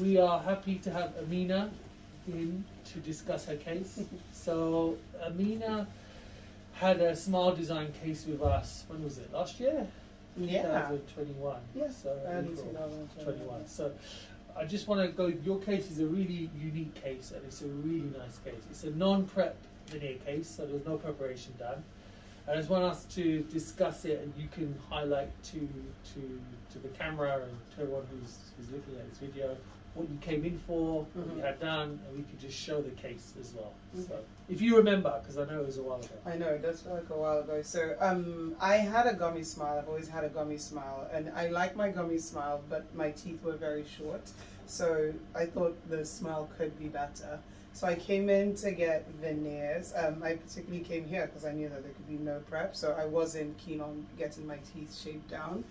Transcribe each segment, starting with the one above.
we are happy to have Amina in to discuss her case. So Amina had a smile design case with us, when was it, last year? Yeah. 2021. Yeah, so early April 2021. So I just want to go, your case is a really unique case and it's a really nice case. It's a non-prep veneer case, so there's no preparation done. I just want us to discuss it, and you can highlight to the camera and to everyone who's looking at this video what you came in for, what you had done, and we could just show the case as well. So if you remember, because I know it was a while ago. I know, it does feel like a while ago. So I had a gummy smile. I've always had a gummy smile, and I like my gummy smile, but my teeth were very short, so I thought the smile could be better. So I came in to get veneers. I particularly came here because I knew that there could be no prep, so I wasn't keen on getting my teeth shaped down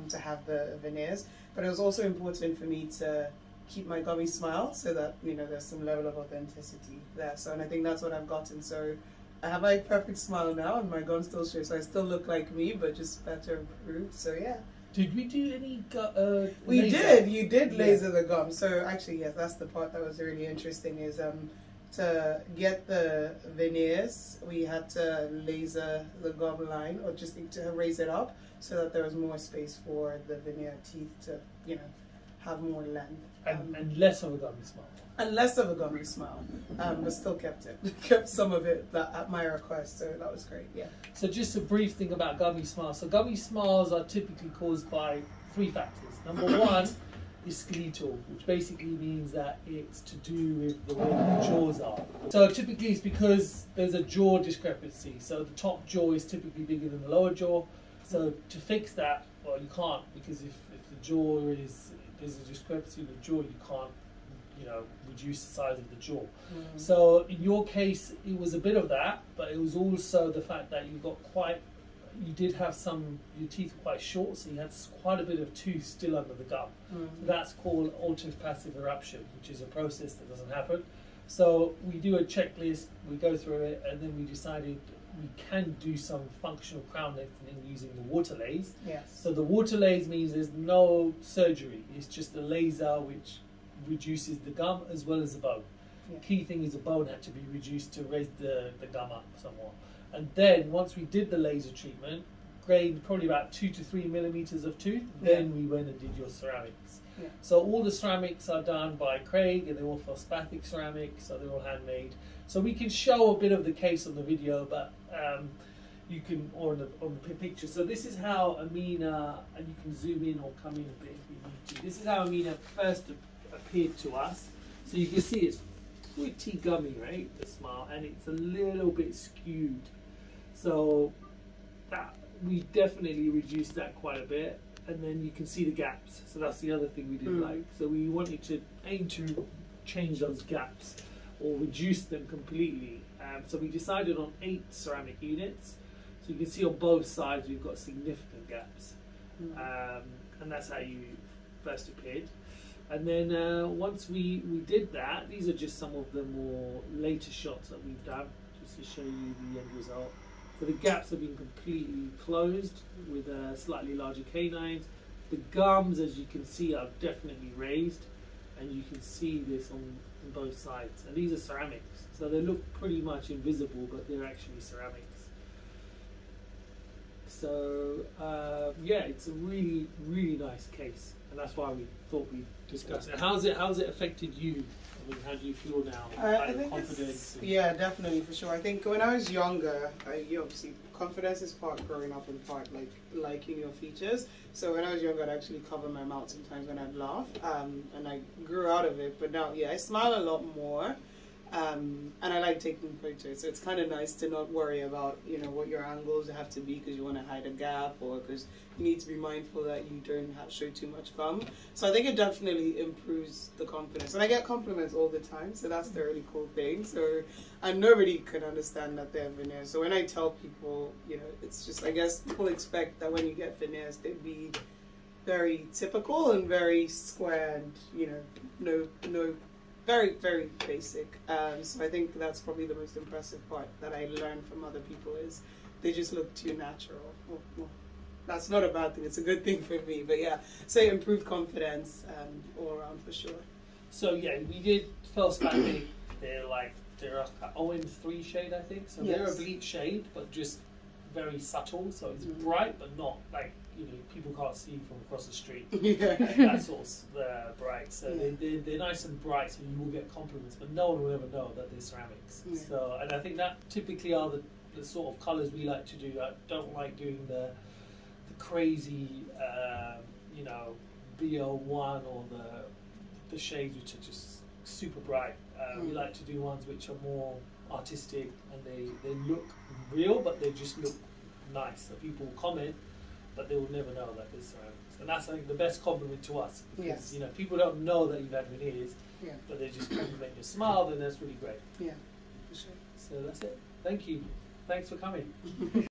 to have the veneers. But it was also important for me to keep my gummy smile so that, you know, there's some level of authenticity there. So, and I think that's what I've gotten. So I have my perfect smile now, and my gum still straight, so I still look like me, but just better improved. So yeah. Did we do any we laser? did. You did laser the gum. So actually, yes, that's the part that was really interesting. Is to get the veneers, we had to laser the gum line, or just to raise it up so that there was more space for the veneer teeth to, you know, have more length. And less of a gummy smile. And less of a gummy smile, but still kept it. Kept some of it at my request, so that was great, yeah. So just a brief thing about gummy smiles. So gummy smiles are typically caused by 3 factors. Number 1 is skeletal, which basically means that it's to do with the way the jaws are. So typically it's because there's a jaw discrepancy. So the top jaw is typically bigger than the lower jaw. So to fix that, well, you can't, because if the jaw is, there's a discrepancy in the jaw, you can't, you know, reduce the size of the jaw. So in your case, it was a bit of that, but it was also the fact that you did have your teeth were quite short, so you had quite a bit of tooth still under the gum. So that's called ultrapathic eruption, which is a process that doesn't happen. So we do a checklist, we go through it, and then we decided we can do some functional crown lengthening using the water laser. Yes. So the water laser means there's no surgery, it's just a laser which reduces the gum as well as the bone. Yeah. Key thing is the bone had to be reduced to raise the gum up somewhat. And then once we did the laser treatment, gained probably about 2 to 3 millimeters of tooth, then we went and did your ceramics. Yeah. So all the ceramics are done by Craig, and they're all feldspathic ceramics, so they're all handmade. So we can show a bit of the case on the video, but you can, or on the picture. So this is how Amina, and you can zoom in or come in a bit if you need to. This is how Amina first appeared to us. So you can see it's pretty gummy, right, the smile, and it's a little bit skewed. So that we definitely reduced that quite a bit, and then you can see the gaps. So that's the other thing we didn't like. So we wanted to aim to change those gaps or reduce them completely. So we decided on 8 ceramic units. So you can see on both sides we've got significant gaps, and that's how you first appeared. And then once we did that, these are just some of the more later shots that we've done, just to show you the end result. So the gaps have been completely closed with slightly larger canines. The gums, as you can see, are definitely raised, and you can see this on both sides. And these are ceramics, so they look pretty much invisible, but they're actually ceramics. So yeah, it's a really, really nice case, and that's why we thought we'd discuss it. How's it affected you? I mean, how do you feel now? I think confidence. Yeah, definitely, for sure. I think when I was younger, you obviously confidence is part growing up and part like liking your features. So when I was younger, I'd actually cover my mouth sometimes when I'd laugh, and I grew out of it. But now, yeah, I smile a lot more. And I like taking pictures, so it's kind of nice to not worry about, you know, what your angles have to be because you want to hide a gap, or because you need to be mindful that you don't show too much gum. So I think it definitely improves the confidence, and I get compliments all the time, so that's the really cool thing. So, and nobody can understand that they're veneers. So when I tell people, you know, it's just, I guess people expect that when you get veneers, they'd be very typical and very square, and, you know, no very, very basic. So I think that's probably the most impressive part that I learned from other people, is they just look too natural. Well, that's not a bad thing, it's a good thing for me, but yeah, so improved confidence all around for sure. So yeah, we did feldspathic. They're a OM3 shade, I think. So they're a bleach shade, but just very subtle. So it's bright, but not like, you know, people can't see from across the street. That sort of bright. So they're nice and bright, so you will get compliments, but no one will ever know that they're ceramics. So, and I think that typically are the sort of colours we like to do. I don't like doing the crazy, you know, BO1 or the shades which are just super bright. We like to do ones which are more artistic, and they look real, but they just look nice. So people will comment, but they will never know that they're ceramics. And that's, I think, the best compliment to us. Because, you know, people don't know that you've had veneers, but they just compliment your smile, then that's really great. Yeah, for sure. So that's it. Thank you. Thanks for coming.